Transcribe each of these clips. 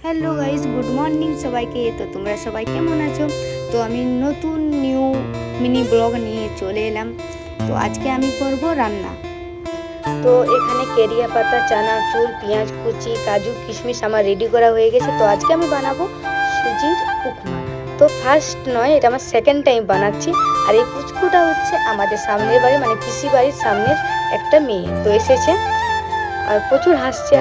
Hello guys, good morning সবাইকে। তো তোমরা সবাই কেমন আছো? তো আমি নতুন নিউ মিনি ব্লগ নিয়ে চলে এলাম। তো আজকে আমি করব রান্না। তো এখানে কেরিয়া পাতা, চানাচুর, পেঁয়াজ কুচি, কাজু কিশমিশ আমার রেডি করা হয়ে গেছে। তো আজকে আমি বানাবো সুজির উপমা। তো ফার্স্ট নয়, এটা আমার সেকেন্ড টাইম বানাচ্ছি। আর এই পুচকুটা হচ্ছে আমাদের সামনের বাড়ি, মানে পিসি বাড়ির সামনের একটা মেয়ে। তো এসেছে আর প্রচুর হাসছে।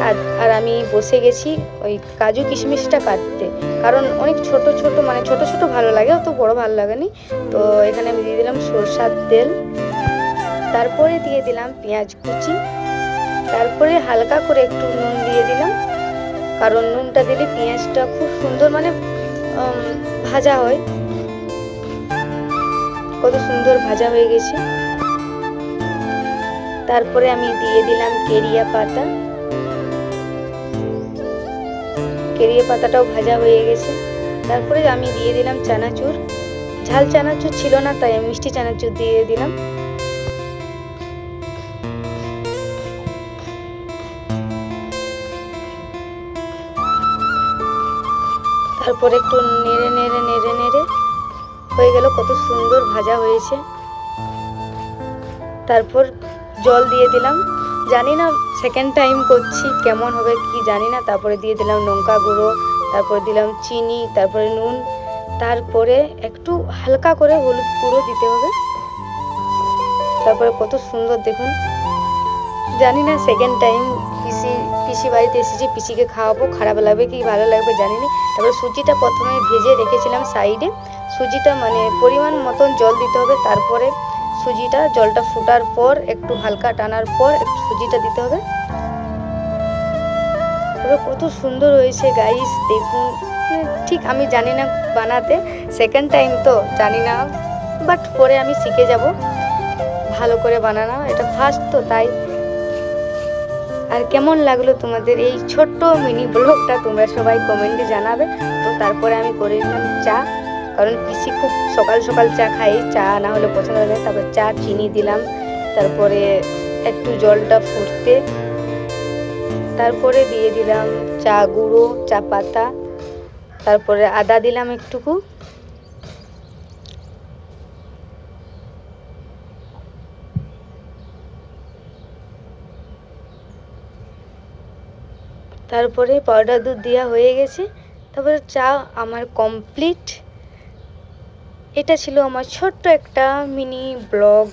আর আমি বসে গেছি ওই কাজু কিশমিশটা কাটতে, কারণ অনেক ছোট ছোট, মানে ছোট ছোট ভালো লাগে, অত বড় ভালো লাগেনি। তো এখানে আমি দিয়ে দিলাম সরষার তেল, তারপরে দিয়ে দিলাম পেঁয়াজ কুচি, তারপরে হালকা করে একটু নুন দিয়ে দিলাম, কারণ নুনটা দিলে পেঁয়াজটা খুব সুন্দর মানে ভাজা হয়। কত সুন্দর ভাজা হয়ে গেছে। তারপরে আমি দিয়ে দিলাম কেরিয়া পাতা, কেরিয়া পাতাটাও ভাজা হয়ে গেছে। তারপরে আমি দিয়ে দিলাম চানাচুর। ঝাল চানাচুর ছিল না, তাই আমি মিষ্টি চানাচুর দিয়ে দিলাম। তারপরে একটু নেড়ে নেড়ে নেড়ে নেড়ে হয়ে গেল, কত সুন্দর ভাজা হয়েছে। তারপর জল দিয়ে দিলাম। জানি না, সেকেন্ড টাইম করছি, কেমন হবে কি জানি না। তারপরে দিয়ে দিলাম লঙ্কা গুঁড়ো, তারপরে দিলাম চিনি, তারপরে নুন, তারপরে একটু হালকা করে হলুদ গুঁড়ো দিতে হবে। তারপরে কত সুন্দর দেখুন। জানি না, সেকেন্ড টাইম পিসি বাড়িতে এসেছি, পিসিকে খাওয়াবো, খারাপ লাগবে কি ভালো লাগবে জানি না। তারপরে সুজিটা প্রথমে ভেজে রেখেছিলাম সাইডে। সুজিটা মানে পরিমাণ মতন জল দিতে হবে। তারপরে সুজিটা, জলটা ফোটার পর একটু হালকা টানার পর একটু সুজিটা দিতে হবে। তবে কত সুন্দর হয়েছে গাইস, দেখুন। ঠিক আমি জানি না বানাতে, সেকেন্ড টাইম তো জানি না, বাট পরে আমি শিখে যাব ভালো করে বানানো। এটা ফার্স্ট তো, তাই। আর কেমন লাগলো তোমাদের এই ছোট্ট মিনি ব্লগটা, তোমরা সবাই কমেন্টে জানাবে। তো তারপরে আমি করে নিলাম চা, কারণ পিসি খুব সকাল সকাল চা খাই, চা না হলে পছন্দ হয় না। তারপর চা চিনি দিলাম, তারপরে একটু জলটা ফুটতে, তারপরে দিয়ে দিলাম চা গুঁড়ো, চা পাতা, তারপরে আদা দিলাম একটুকু। তারপরে পাউডার দুধ দেওয়া হয়ে গেছে। তারপরে চা আমার কমপ্লিট। এটা ছিল আমার ছোট্ট একটা মিনি ব্লগ।